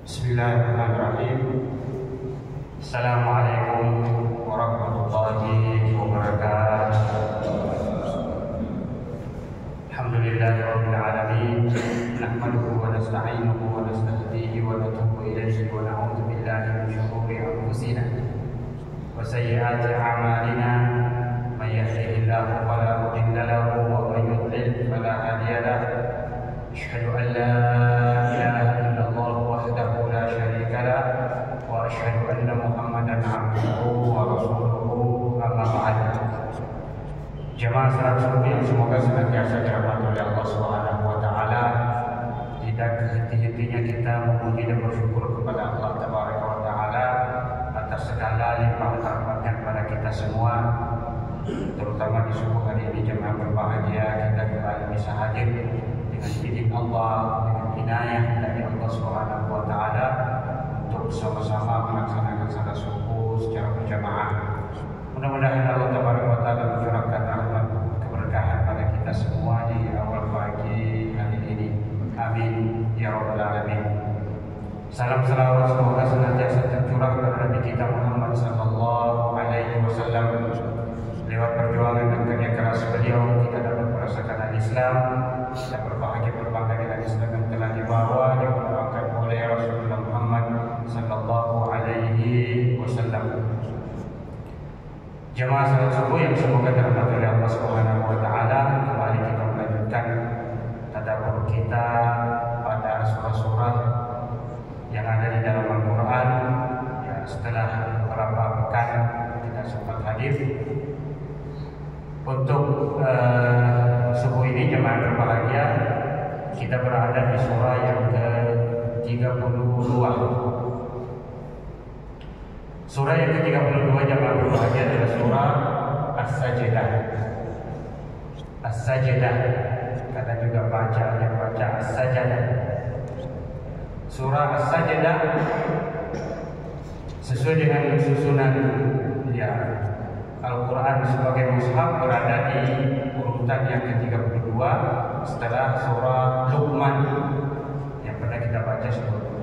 Bismillahirrahmanirrahim. Assalamualaikum warahmatullahi wabarakatuh. Alhamdulillahirabbil alamin. Nahmaduhu wa nasta'inuhu wa nastahdihi wa natubu ilaihi wa na'udzu billahi min shururi anfusina wa sayyiati a'malina. May yahdihillahu fala mudilla lahu wa may yudlil fala hadiya lahu. Asyhadu an la ilaha illallah wahdahu la syarika lah wa asyhadu anna Muhammadan abduhu wa rasuluhu amma ba'd. Jemaah salat subuh yang semoga senantiasa dirahmati oleh Allah Subhanahu wa taala. Tidak henti-hentinya kita memuji dan bersyukur kepada Allah Tabaraka wa taala atas segala limpahan rahmatnya kepada kita semua. Terutama di subuh hari ini jemaah berbahagia, kita kembali bisa hadir dengan izin Allah, dengan inayah dari Allah Subhanahu wa taala untuk sama-sama melaksanakan salat subuh secara berjamaah. Mudah-mudahan Allah Tabaraka wa taala mencurahkan rahmat keberkahan pada kita semua di awal pagi hari ini. Amin ya rabbal alamin. Salam salawat semoga senantiasa tercurah kepada Nabi kita Muhammad sallallahu alaihi wasallam. Lewat perjuangan dan kerja keras beliau kita dapat merasakan al-Islam. Kita berbahagia berbangga dengan Islam yang telah dibawa dan dibawakan oleh Rasulullah Muhammad sallallahu alaihi wasallam. Jemaah salat subuh yang semoga dirahmati oleh Allah Subhanahu wa taala, kembali kita melanjutkan tadabbur kita pada surah-surah yang ada di dalam Al-Qur'an. Ya, setelah beberapa pekan tidak sempat hadir untuk subuh ini, jemaah berbahagia, kita berada di surah yang ke-32. Surah yang ke-32 jemaah berbahagia adalah surah As-Sajdah. As-Sajdah, kata juga baca As-Sajdah. Surah As-Sajdah sesuai dengan susunan ya Al-Quran sebagai mushaf berada di urutan yang ke-32 setelah surah Luqman yang pernah kita baca sebelumnya.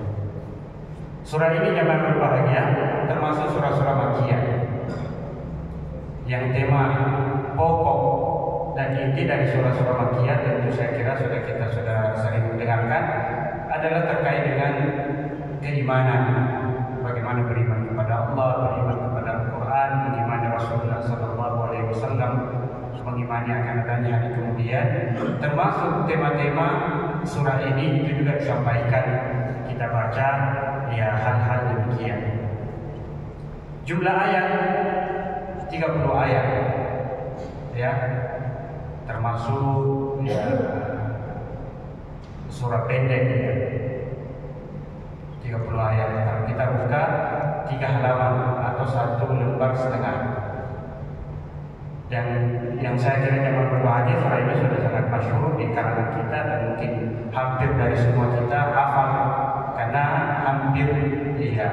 Surah ini jemaah berbahagia termasuk surah-surah Makkiyah yang tema pokok dan inti dari surah-surah Makkiyah tentu saya kira kita sudah sering mendengarkan adalah terkait dengan keimanan. Bagaimana beriman kepada Allah, beriman kepada Al-Quran, mengimani Rasulullah SAW, mengimani akan adanya hari kemudian. Termasuk tema-tema surah ini itu juga disampaikan, kita baca ya hal-hal demikian. Jumlah ayat 30 ayat ya, termasuk ya surah pendek ya, 30 ayat. Kalau kita buka 3 halaman atau 1 lembar setengah. Dan yang saya kira jemaah berbahagia, surah ini sudah sangat masyhur di kalangan kita dan mungkin hampir dari semua kita hafal karena hampir ya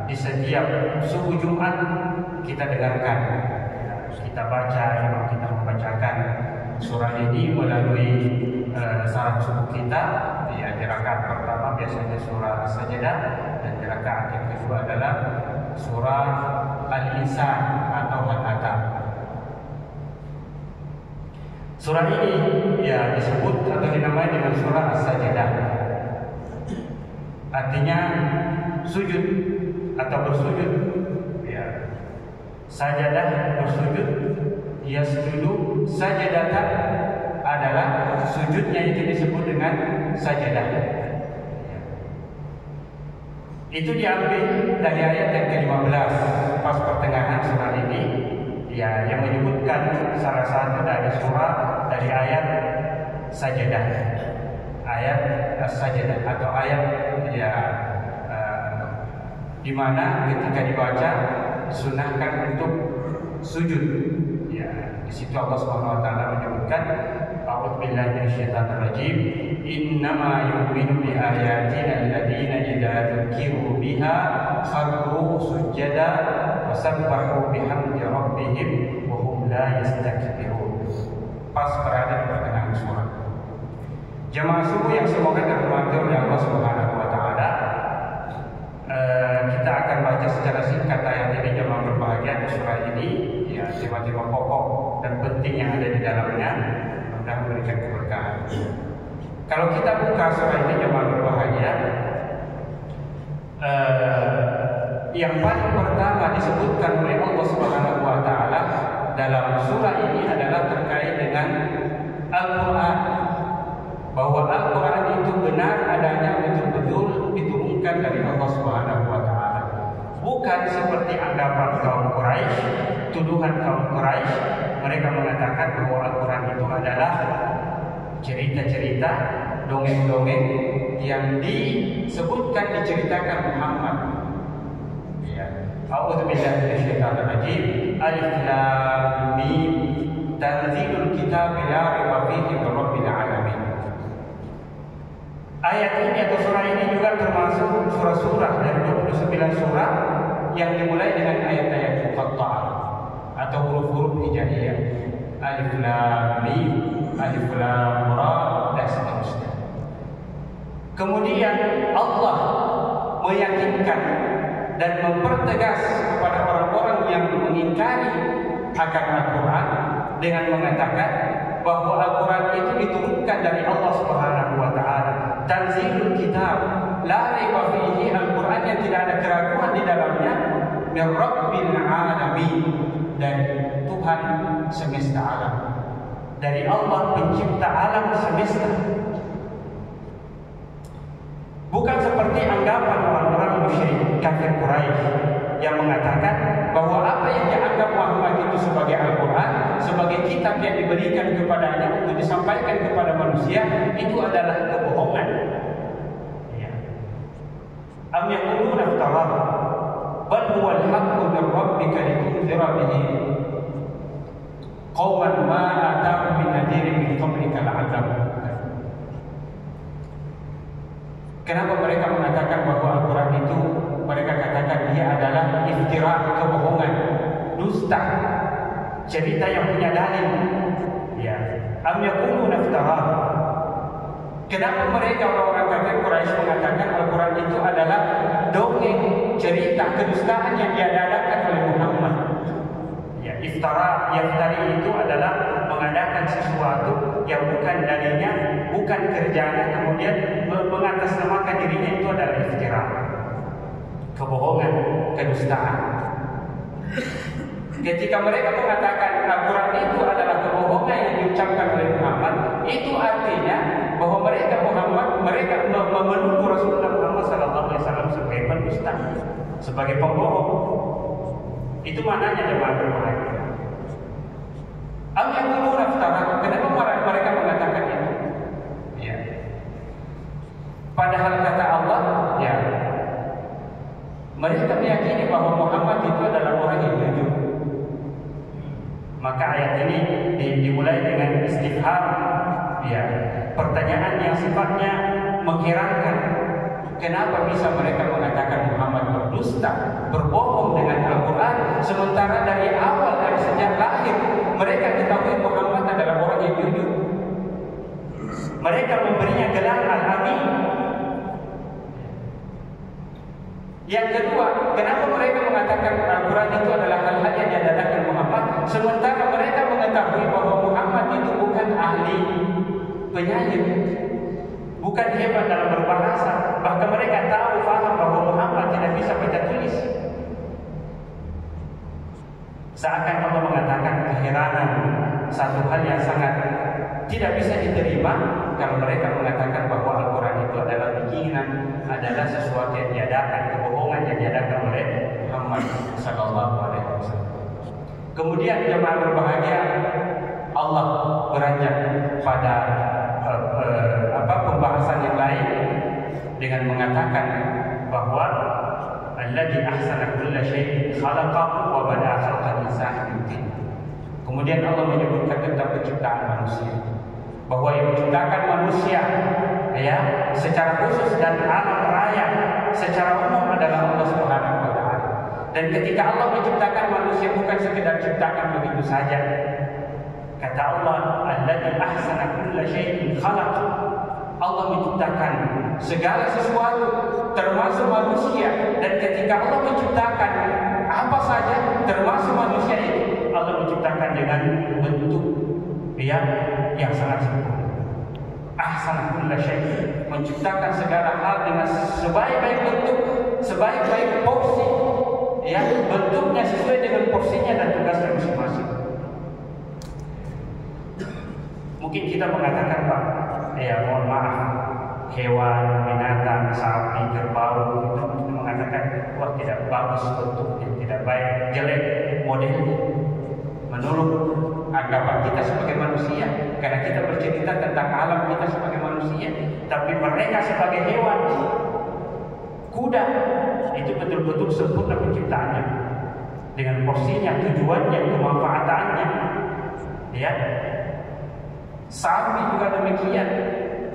di setiap subuh Jumat kita dengarkan, kita baca, imam kita membacakan surah ini melalui salat subuh kita. Ya, di rakaat pertama biasanya surah As-Sajdah dan di rakaat yang kedua adalah surah Al-Insan atau Al-Ata. Surah ini ya disebut atau dinamai dengan surah As-Sajdah. Artinya sujud atau bersujud. Ya. Sajadah bersujud, yasjudu sajadatan adalah sujudnya itu disebut dengan sajadah. Itu diambil dari ayat yang ke-15 pas pertengahan surah ini ya, yang menyebutkan salah satu dari surah dari ayat sajadah, ayat as-sajdah atau ayat ya di mana ketika dibaca sunahkan untuk sujud. Ya, di situ Allah Subhanahu wa taala menyebutkan a'udzu billahi minasyaitonir rajim, innama yu'minu bi ayatina alladziina idza dzukiru biha kharru sujada wa sabbahu bihamdi rabbihim wa hum la yastakbirun. Pas berada di pertengahan surah. Jamaah subuh yang semoga dirahmati oleh Allah Subhanahu wa taala, kita akan baca secara singkat ayat ini jemaah berbahagia di surah ini, ya tema-tema pokok dan penting yang ada di dalamnya, mudah memberikan keberkahan. Kalau kita buka surah ini jemaah berbahagia, yang paling pertama disebutkan oleh Allah Subhanahu wa taala dalam surah ini adalah terkait dengan Al-Qur'an. Bahwa Al-Qur'an itu benar adanya, betul-betul diturunkan dari Allah Subhanahu wa taala. Bukan seperti anggapan kaum Quraisy, tuduhan kaum Quraisy, mereka mengatakan bahwa Al-Qur'an itu adalah cerita-cerita, dongeng-dongeng yang diceritakan Muhammad. A'udzu billahi minasyaitonir rajim. Alif lam mim. Tanzilul kitabi la raiba fihi min rabbil alamin. Ayat ini atau surah ini juga termasuk surah-surah dari 29 surah yang dimulai dengan ayat-ayat muqatta'ah atau huruf-huruf hijaiyah. Alif lam mim, alif lam ra, dan seterusnya. Kemudian Allah meyakinkan dan mempertegas kepada orang-orang yang mengingkari akan Al-Quran dengan mengatakan bahwa Al-Quran itu diturunkan dari Allah Subhanahu wa taala. Tanzilul kitab la raiba fihi, Al-Quran yang tidak ada keraguan di dalamnya, min rabbil alamin, dari Tuhan semesta alam, dari Allah pencipta alam semesta. Bukan seperti anggapan orang-orang musyrik kafir Quraisy yang mengatakan bahwa apa yang dianggap Muhammad itu sebagai Al-Quran, sebagai kitab yang diberikan kepadanya untuk disampaikan kepada manusia, itu adalah kebohongan. Am yaquluna iftarahu bal huwa al-haqqu min rabbika litunzira bihi qauman ma atahum min nadhirin min qablika la'allahum. Kenapa mereka mengatakan bahwa Al-Quran itu, mereka katakan dia adalah iftira, kebohongan, dusta, cerita yang punya dalil. Ya, am yaquluna iftarahu. Kenapa mereka orang kafir Quraisy mengatakan Al-Quran itu adalah dongeng, cerita, kedustaan yang diadakan oleh Muhammad? Ya, yaftari itu adalah mengadakan sesuatu yang bukan darinya, bukan kerjanya, kemudian mengatasnamakan dirinya, itu adalah iftira, kebohongan, kedustaan. Ketika mereka mengatakan Al-Quran itu adalah kebohongan yang diucapkan oleh Muhammad, itu artinya bahwa mereka menuduh Rasulullah Muhammad SAW sebagai pendusta, sebagai pembohong. Itu maknanya jemaah berbahagia. Am yaquluna iftara, kenapa mereka mengatakan itu? Ya. Padahal kata Allah, ya, mereka meyakini bahwa Muhammad itu adalah orang yang jujur. Maka ayat ini dimulai dengan istifham, ya, pertanyaan yang sifatnya mengherankan. Kenapa bisa mereka mengatakan Muhammad berdusta, berbohong dengan Al-Quran, sementara dari awal, dari sejak lahir mereka ketahui Muhammad adalah orang yang jujur. Mereka memberinya gelar Al-Amin. Yang kedua, kenapa mereka mengatakan Al-Quran itu adalah hal-hal yang diadakan Muhammad, sementara mereka mengetahui bahwa Muhammad itu bukan ahli penyair, bukan hebat dalam berbahasa, bahkan mereka tahu faham bahwa Muhammad tidak bisa baca tulis. Seakan Allah mengatakan keheranan, satu hal yang sangat tidak bisa diterima kalau mereka mengatakan bahwa Al-Quran itu adalah bikinan, adalah sesuatu yang diadakan, kebohongan yang diadakan oleh Muhammad sallallahu alaihi wasallam. Kemudian jemaah berbahagia, Allah beranjak pada pembahasan yang lain dengan mengatakan bahwa alladzi ahsana kulla syai'in khalaqahu wa bada'a khalqal insani min tin. Kemudian Allah menyebutkan tentang penciptaan manusia, bahwa yang menciptakan manusia, ya, secara khusus dan alam raya secara umum adalah Allah Subhanahu wa taala. Dan ketika Allah menciptakan manusia bukan sekedar ciptakan begitu saja. Kata Allah, alladzi ahsana kulla syai'in khalaqahu. Allah menciptakan segala sesuatu termasuk manusia, dan ketika Allah menciptakan apa saja termasuk manusia itu, Allah menciptakan dengan bentuk yang sangat sempurna. Ahsana kulla syai', menciptakan segala hal dengan sebaik-baik bentuk, sebaik-baik porsi, bentuknya sesuai dengan porsinya dan tugasnya masing-masing. Mungkin kita mengatakan, Pak, mohon maaf, hewan, binatang, sapi, kerbau, kita mengatakan, wah tidak bagus bentuknya, tidak baik, jelek modelnya. Menurut anggapan kita sebagai manusia, karena kita bercerita tentang alam kita sebagai manusia, tapi mereka sebagai hewan, kuda, itu betul-betul sempurna penciptaannya dengan porsinya, tujuannya, kemanfaatannya. Sapi juga demikian,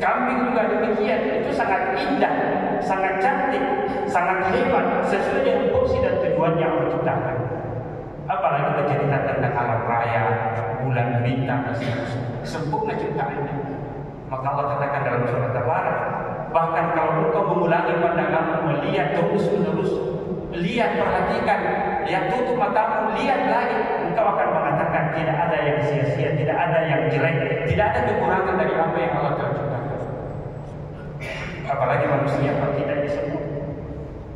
kambing juga demikian. Itu sangat indah, sangat cantik, sangat hebat, sesuai dengan porsi dan tujuannya Allah ciptakan. Apalagi bercerita tentang alam raya, bulan, bintang, sempurna ciptaannya. Maka Allah katakan dalam surat Tabarak, bahkan kalau engkau mengulangi pandanganmu, melihat terus-menerus, lihat, perhatikan, tutup matamu, lihat lagi, engkau akan mengatakan tidak ada yang sia-sia, tidak ada yang jelek, tidak ada kekurangan dari apa yang Allah telah ciptakan. Apalagi manusia kalau tidak disebut.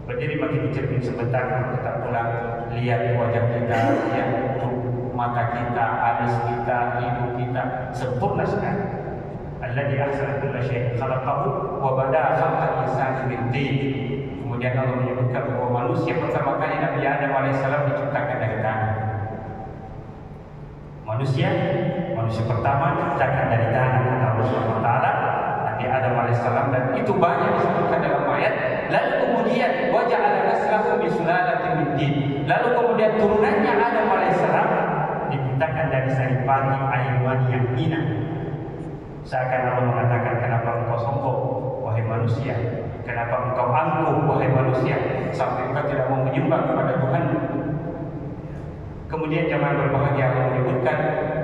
Berdiri bagi cermin sebentar, kita pulang, lihat wajah kita, lihat mata kita, alis kita, hidung kita, sempurna sekali. Alladzi ahsana kulla syai'in khalaqahu wa bada'a khalqal insani min tin. Kemudian Allah menyebutkan bahwa manusia pertama kali Nabi Adam alaihissalam diciptakan dari tanah. Manusia pertama diciptakan dari tanah, kata Allah Subhanahu wa taala, Nabi Adam alaihissalam, dan itu banyak disebutkan dalam ayat. Lalu kemudian waja'ala naslahu bi sulalatin min tin. Lalu kemudian turunannya Adam alaihissalam diciptakan dari saripati air mani yang hina. Seakan Allah mengatakan, kenapa engkau sombong, wahai manusia? Kenapa engkau angkuh, wahai manusia, sampai engkau tidak mau menyembah kepada Tuhan? Kemudian jemaah berbahagia, Allah menyebutkan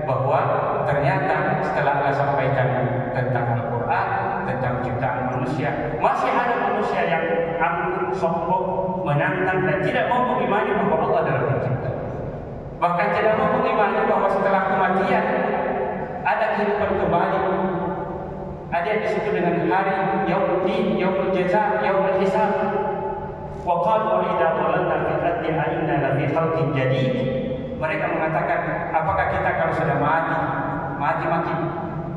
bahwa ternyata setelah Allah sampaikan tentang Al-Quran, tentang ciptaan manusia, masih ada manusia yang angkuh, sombong, menantang, dan tidak mau mengimani bahwa Allah adalah pencipta. Bahkan tidak mau mengimani bahwa setelah kematian ada kehidupan kembali. Ada yang disebut dengan hari yaumul din, yaumul jaza, yaumul hisab. Wa qalu idza dhalalna fil ardi inna la fi khalqin jadid. Mereka mengatakan, apakah kita kalau sudah mati,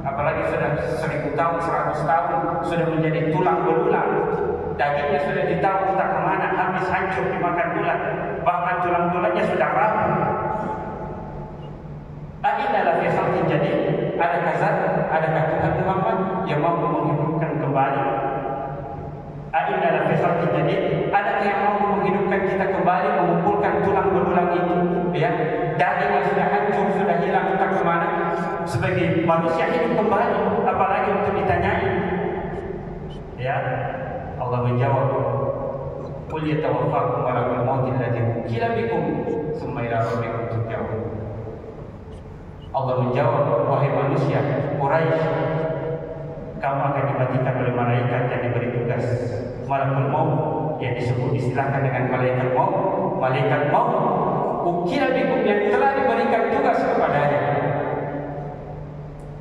apalagi sudah 1000 tahun, 100 tahun, sudah menjadi tulang belulang, dagingnya sudah ditaruh entah kemana, habis hancur dimakan ulat, bahkan tulang-tulangnya sudah rapuh. Inna la fi khalqin jadid. Adakah Tuhan Muhammad yang mampu menghidupkan kembali? Inna la fi khalqin jadid. Adakah yang mampu menghidupkan kita kembali, mengumpulkan tulang belulang itu, daging yang sudah hancur, sudah hilang entah kemana, sebagai manusia hidup kembali, apalagi untuk ditanyai? Allah menjawab, qul yatawaffakum malakul maut alladzi wukila bikum tsumma ila rabbikum turja'un. Allah menjawab, wahai manusia Quraisy, kamu akan dimatikan oleh malaikat yang diberi tugas malakul maut, yang disebut istilahkan dengan malaikat maut. Malaikat maut ukila bikum, yang telah diberikan tugas kepadanya.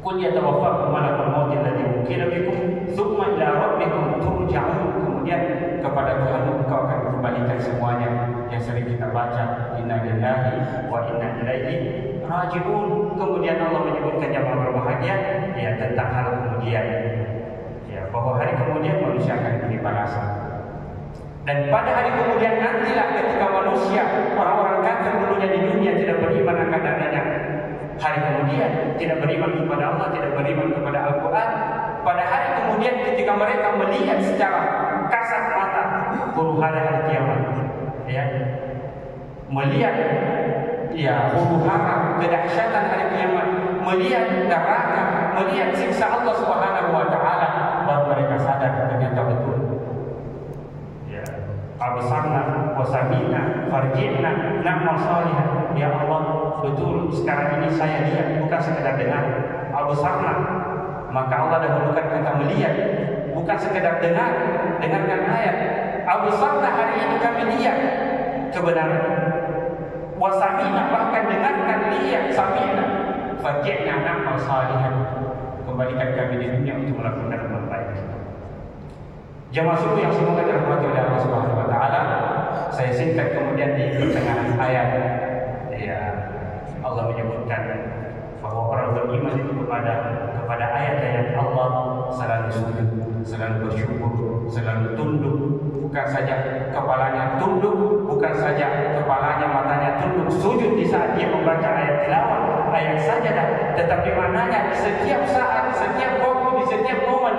Qul yatawaffakum malakul maut alladzi ukila bikum tsumma ila rabbikum turja'un. Kemudian kepada Tuhan engkau akan dikembalikan semuanya, yang sering kita baca, inna lillahi wa inna ilaihi raji'un. Kemudian Allah menyebutkan jamaah berbahagia tentang hal kemudian, bahwa hari kemudian manusia akan diberi balasan. Dan pada hari kemudian nantilah ketika manusia, orang-orang kafir dulunya di dunia tidak beriman akan adanya hari kemudian, tidak beriman kepada Allah, tidak beriman kepada Al-Quran. Pada hari kemudian ketika mereka melihat secara kasat mata huru hara kiamat, melihat huru hara kedahsyatan hari kiamat, melihat neraka, melihat siksa Allah Subhanahu wa taala, baru mereka sadar ternyata betul. Absarna wa samina farji'na na'mal salihan. Ya Allah, betul sekarang ini saya lihat, bukan sekedar dengar. Absarna, Maka Allah dahulukan kata melihat, bukan sekedar dengarkan ayat. Absarna, hari ini kami lihat kebenaran. Wasamina, bahkan dengarkan, lihat, samina. Farji'na na'mal salihan, kembalikan kami di dunia untuk melakukan amal baik. Jamaah subuh yang semoga dirahmati oleh Allah Subhanahu wa taala, saya singkat kemudian di pertengahan ayat ya Allah menyebutkan bahwa orang beriman itu kepada ayat-ayat Allah selalu sujud, selalu bersyukur, selalu tunduk. Bukan saja kepalanya tunduk, bukan saja kepalanya matanya tunduk sujud di saat dia membaca ayat tilawah, ayat sajadah, tetapi maknanya setiap saat, setiap waktu, di setiap momen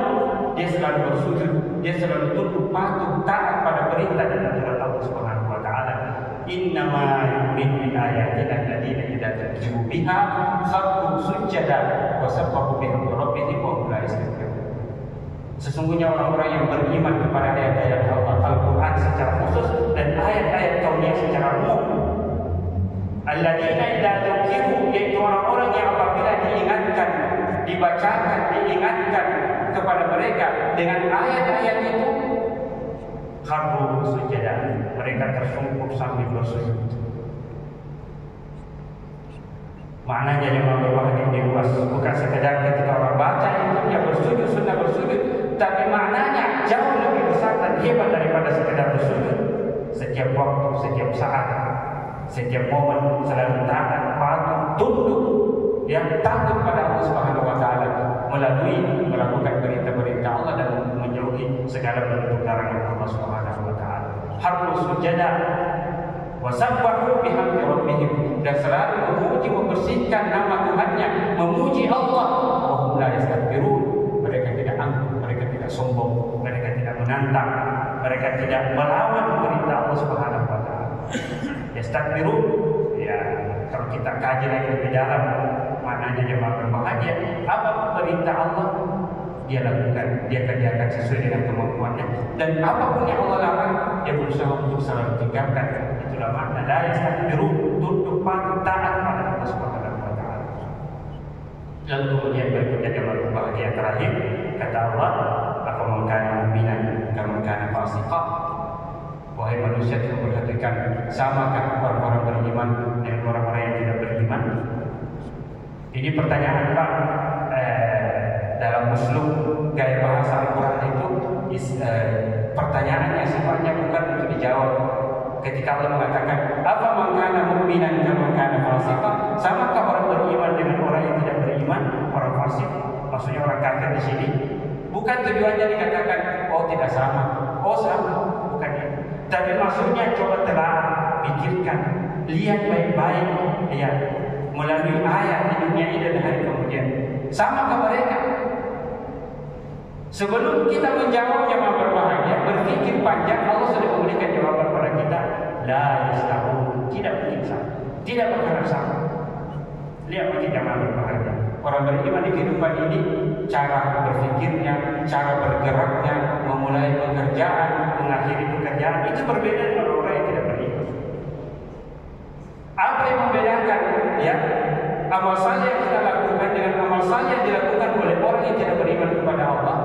dia selalu bersujud, dia selalu tunduk patuh taat pada perintah dan aturan Allah Subhanahu wa taala. Innama yu'minu bi ayatina alladziina idza tukiru biha kharru sujada wa sabbahu bihamdi rabbihim wa hum la yastakbirun. Sesungguhnya orang-orang yang beriman kepada ayat-ayat Allah, Al-Quran secara khusus dan ayat-ayat kauniyah secara umum. Alladziina idza tukiru, yaitu orang-orang yang apabila diingatkan, dibacakan, diingatkan kepada mereka dengan ayat-ayat itu, kharru sujada, mereka tersungkur sambil bersujud. Maknanya yang berbahagia di luas, bukan sekedar ketika orang baca itu dia bersujud, sunnah bersujud, tapi maknanya jauh lebih besar dan hebat daripada sekedar bersujud. Setiap waktu, setiap saat, setiap momen selalu taat, patuh, tunduk, yang takut pada Allah Subhanahu wa taala melalui melakukan perintah-perintah Allah dan menjauhi segala bentuk larangan Allah Subhanahu wa taala. Harus sujada wa sabbahu bihamdi rabbihim, dan selalu memuji, membersihkan nama Tuhannya, memuji Allah. Wa hum la yastakbirun, mereka tidak angkuh, mereka tidak sombong, mereka tidak menantang, mereka tidak melawan perintah Allah Subhanahu wa taala. Yastakbirun, ya kalau kita kaji lagi lebih dalam maknanya jemaah berbahagia, apa perintah Allah dia lakukan, dia kerjakan sesuai dengan kemampuannya, dan apapun yang Allah larang dia berusaha untuk selalu tinggalkan. Itulah makna la yastakbirun, tunduk patuh taat pada Allah Subhanahu wa taala. Lalu kemudian berikutnya jemaah berbahagia terakhir, kata Allah, afaman kana mu'minan kaman kana fasiqan. Wahai manusia, yang perhatikan, samakah orang-orang beriman dengan orang-orang yang tidak beriman? Ini pertanyaan Pak, dalam uslub gaya bahasa Al-Quran itu pertanyaan yang sifatnya bukan untuk dijawab. Ketika Allah mengatakan apa mangkana mu'minan kaman kana fasiqan, samakah orang beriman dengan orang yang tidak beriman, orang fasik, maksudnya orang kafir di sini. Bukan tujuannya dikatakan oh tidak sama, oh sama, bukan itu. Tapi maksudnya coba telah pikirkan, lihat baik-baik ya, melalui ayat di dunia ini dan hari kemudian. Samakah mereka? Sebelum kita menjawab jemaah berbahagia, berpikir panjang, Allah sudah memberikan jawaban kepada kita. La yastahu, tidak mungkin sama, tidak bakalan sama. Lihat bagi jemaah berbahagia, orang beriman di kehidupan ini, cara berpikirnya, cara bergeraknya, memulai pekerjaan, mengakhiri pekerjaan, itu berbeda dengan orang yang tidak beriman. Apa yang membedakan ya amal saleh yang kita lakukan dengan amal saleh yang dilakukan oleh orang yang tidak beriman kepada Allah?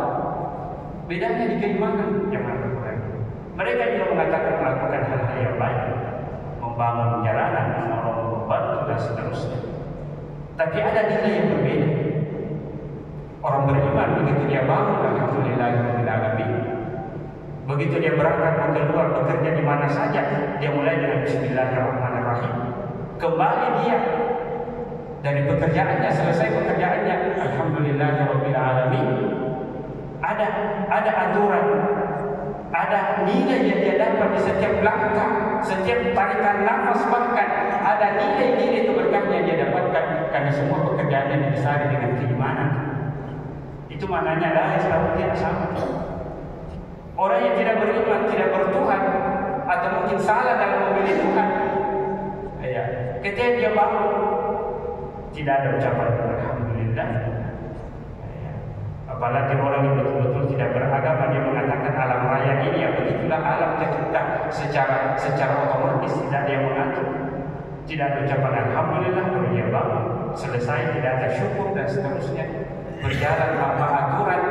Bedanya di keimanan yang berbahagia. Mereka juga mengatakan melakukan hal-hal yang baik, membangun jalanan, menolong, membantu dan seterusnya. Tapi ada nilai yang berbeda. Orang beriman begitu dia bangun, alhamdulillahirabbil alamin. Begitu dia berangkat keluar bekerja di mana saja, dia mulai dengan bismillahirrahmanirrahim. Kembali dia dari pekerjaannya, selesai pekerjaannya, alhamdulillahirabbil alamin. Ada aturan, ada nilai yang dia dapat di setiap langkah, setiap tarikan nafas, bahkan ada nilai-nilai keberkahan yang dia dapatkan karena semua pekerjaannya didasari dengan keimanan. Itu maknanya la yastawi, tidak sama. Orang yang tidak beriman, tidak bertuhan, atau mungkin salah dalam memilih Tuhan, ya, ketika dia bangun tidak ada ucapan alhamdulillah. Apalagi orang yang betul-betul tidak beragama, dia mengatakan alam raya ini ya begitulah alam tercipta secara otomatis, tidak ada yang mengatur. Tidak ada ucapan alhamdulillah kalau dia bangun, selesai tidak ada syukur dan seterusnya. berjalan tanpa aturan,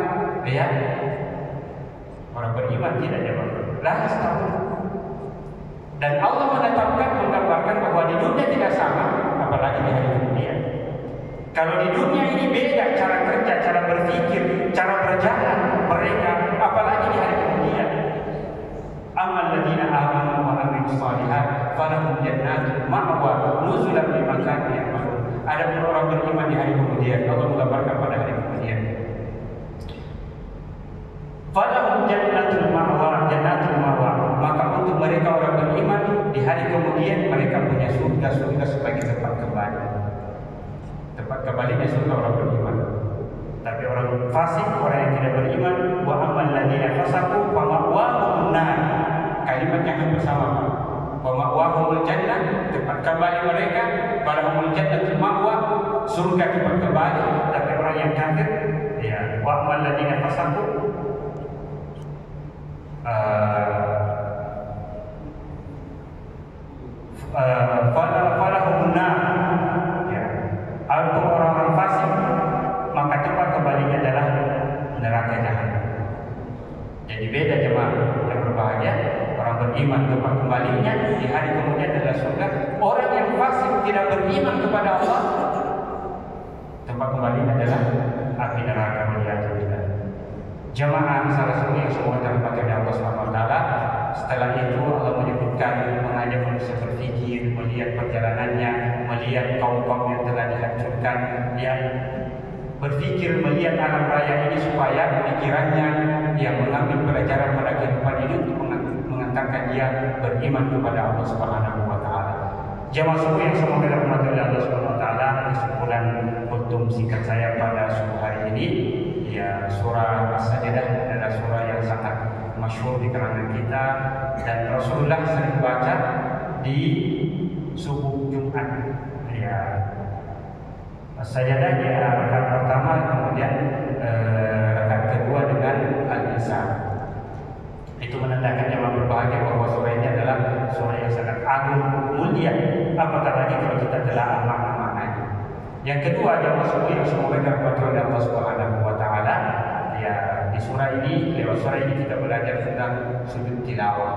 ya. Orang beriman tidak jemaah. Lantas tahu. Dan Allah menetapkan, menggambarkan bahwa di dunia tidak sama, apalagi di hari kemudian. Kalau di dunia ini beda cara kerja, cara berpikir, cara berjalan mereka, apalagi di hari kemudian. Amal ladina amanu wa amilus shalihat falahum jannatun ma'wa nuzulan bima kanu ya'malun. Ada orang beriman di hari kemudian, Allah menggambarkan pada hari kemudian. Falahum jannatul ma'wa, jannatul ma'wa. Maka untuk mereka orang beriman di hari kemudian mereka punya surga-surga sebagai tempat kembali. Tempat kembalinya surga orang beriman. Tapi orang fasik, orang yang tidak beriman, wa amal ladina fasaqu fa ma'wahum nar. Kalimat yang hampir sama. Wa ma'wahumul jannah, tempat kembali mereka, falahumul jannatul ma'wa, surga tempat kembali. Tapi orang yang kafir, ya, wa amal ladina fasaqu falahum nar, ya. Untuk orang-orang fasik maka tempat kembalinya adalah neraka jahanam. Jadi beda jemaah yang berbahagia, orang beriman tempat kembalinya di hari kemudian adalah surga. Orang yang fasik tidak beriman kepada Allah, tempat kembalinya adalah api neraka. Jemaah salah satu yang semua terhormat oleh Allah SWT. Setelah itu Allah menyebutkan, mengajak manusia berfikir, melihat perjalanannya, melihat kaum-kaum yang telah dihancurkan, yang berfikir melihat alam raya ini supaya pikirannya yang mengambil pelajaran pada kehidupan ini untuk mengantarkan dia beriman kepada Allah Subhanahu wa taala. Jemaah semua yang semoga dirahmati oleh Allah Subhanahu wa taala, kesimpulan kultum singkat saya pada subuh hari ini, ya, surah As-Sajdah adalah surah yang sangat masyhur di kalangan kita dan Rasulullah sering baca di subuh Jumat. Ya, As-Sajdah ya rakaat pertama, kemudian rakaat kedua dengan Al-Isra. Itu menandakan jemaah berbahagia bahwa surah ini adalah surah yang sangat agung, mulia. Apatah lagi kalau kita telah makna-maknanya. Yang kedua, jemaah subuh yang semoga dirahmati oleh Allah Subhanahu wa taala, ya, di surah ini, lewat surah ini kita belajar tentang sujud tilawah.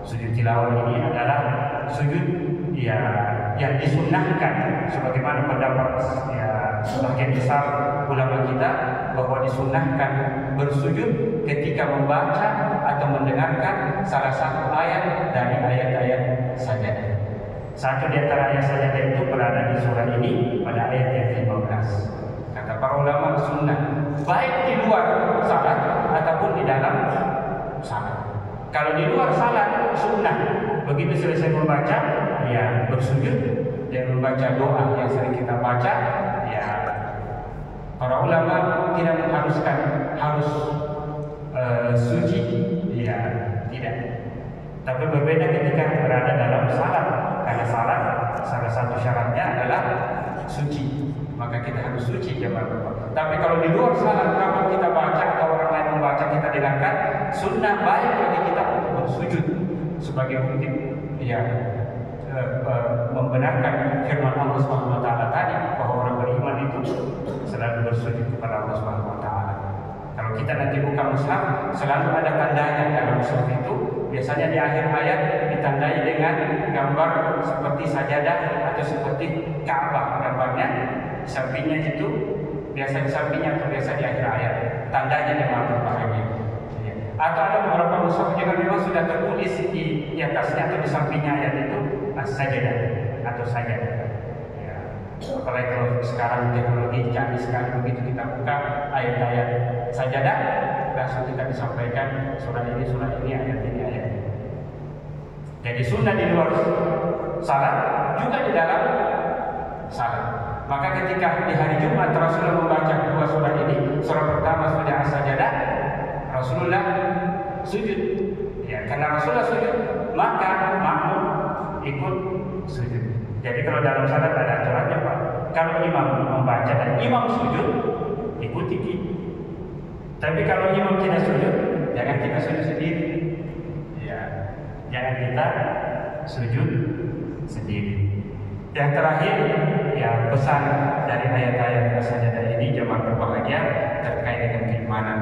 Sujud tilawah ini adalah sujud ya yang disunnahkan sebagaimana pendapat ya sebagian besar ulama kita bahwa disunnahkan bersujud ketika membaca atau mendengarkan salah satu ayat dari ayat-ayat sajadah. Satu di antara ayat sajadah itu berada di surah ini pada ayat yang ke-15. Kata para ulama sunnah baik di luar salat ataupun di dalam salat. Kalau di luar salat sunnah, begitu selesai membaca ya bersujud dan membaca doa yang sering kita baca, ya para ulama tidak mengharuskan harus suci, ya tidak. Tapi berbeda ketika berada dalam salat, karena salat salah satu syaratnya adalah suci, maka kita harus suci jemaah. Tapi kalau di luar salat, kapan kita baca atau orang lain membaca kita dengarkan, sunnah baik bagi kita untuk bersujud sebagai bukti ya membenarkan firman Allah Subhanahu wa taala tadi bahwa orang beriman itu selalu bersujud kepada Allah Subhanahu wa taala. Kalau kita nanti buka mushaf, selalu ada tandanya dalam mushaf itu. Biasanya di akhir ayat ditandai dengan gambar seperti sajadah atau seperti Ka'bah gambarnya. Di sampingnya itu biasa di sampingnya atau biasa di akhir ayat. Tandanya memang berbahagia. Atau ada beberapa mushaf juga memang sudah tertulis di atasnya atau di sampingnya ayat itu as-sajdah atau sajadah. Ya. Apalagi kalau sekarang teknologi canggih sekali, begitu kita buka ayat-ayat sajadah, langsung kita disampaikan surah ini, ayat ini, ayat ini. Jadi sunnah di luar salat juga di dalam salat. Maka ketika di hari Jumat Rasulullah membaca dua surah ini, surah pertama sudah as-sajdah, Rasulullah sujud. Ya, karena Rasulullah sujud, maka makmum ikut sujud. Jadi kalau dalam salat ada aturannya Pak. Kalau imam membaca dan imam sujud, ikuti kita. Tapi kalau imam tidak sujud, jangan kita sujud sendiri. Ya, jangan kita sujud sendiri. Yang terakhir, ya pesan dari ayat-ayat as-sajdah ini ini jamaah berbahagia terkait dengan keimanan,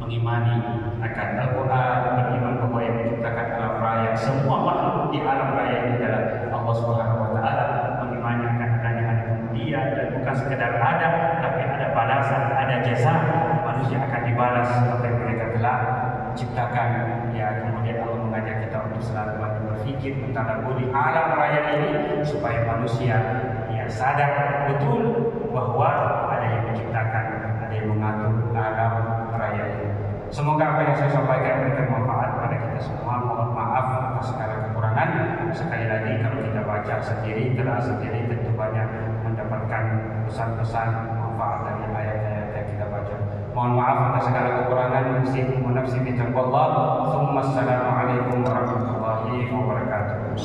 mengimani akan Al-Quran, beriman bahwa yang menciptakan alam raya, semua makhluk di alam raya ini adalah Allah Subhanahu Wa Taala, mengimani akan adanya hari kemudian dan bukan sekedar ada, tapi ada balasan, ada jasa, manusia akan dibalas apa yang mereka telah ciptakan. Ya, kemudian Allah mengajak kita untuk selalu banyak berfikir mentadabburi alam raya ini supaya manusia ya sadar betul bahwa ada yang menciptakan, ada yang mengatur alam raya ini. Semoga apa yang saya sampaikan memberikan manfaat pada kita semua. Mohon maaf atas segala kekurangan. Sekali lagi kalau kita baca sendiri, telah sendiri, tentu banyak mendapatkan pesan-pesan manfaat dari ayat-ayat yang kita baca. Mohon maaf atas segala kekurangan. Nafsi bitaqwallah. Assalamualaikum warahmatullahi wabarakatuh.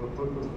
Betul.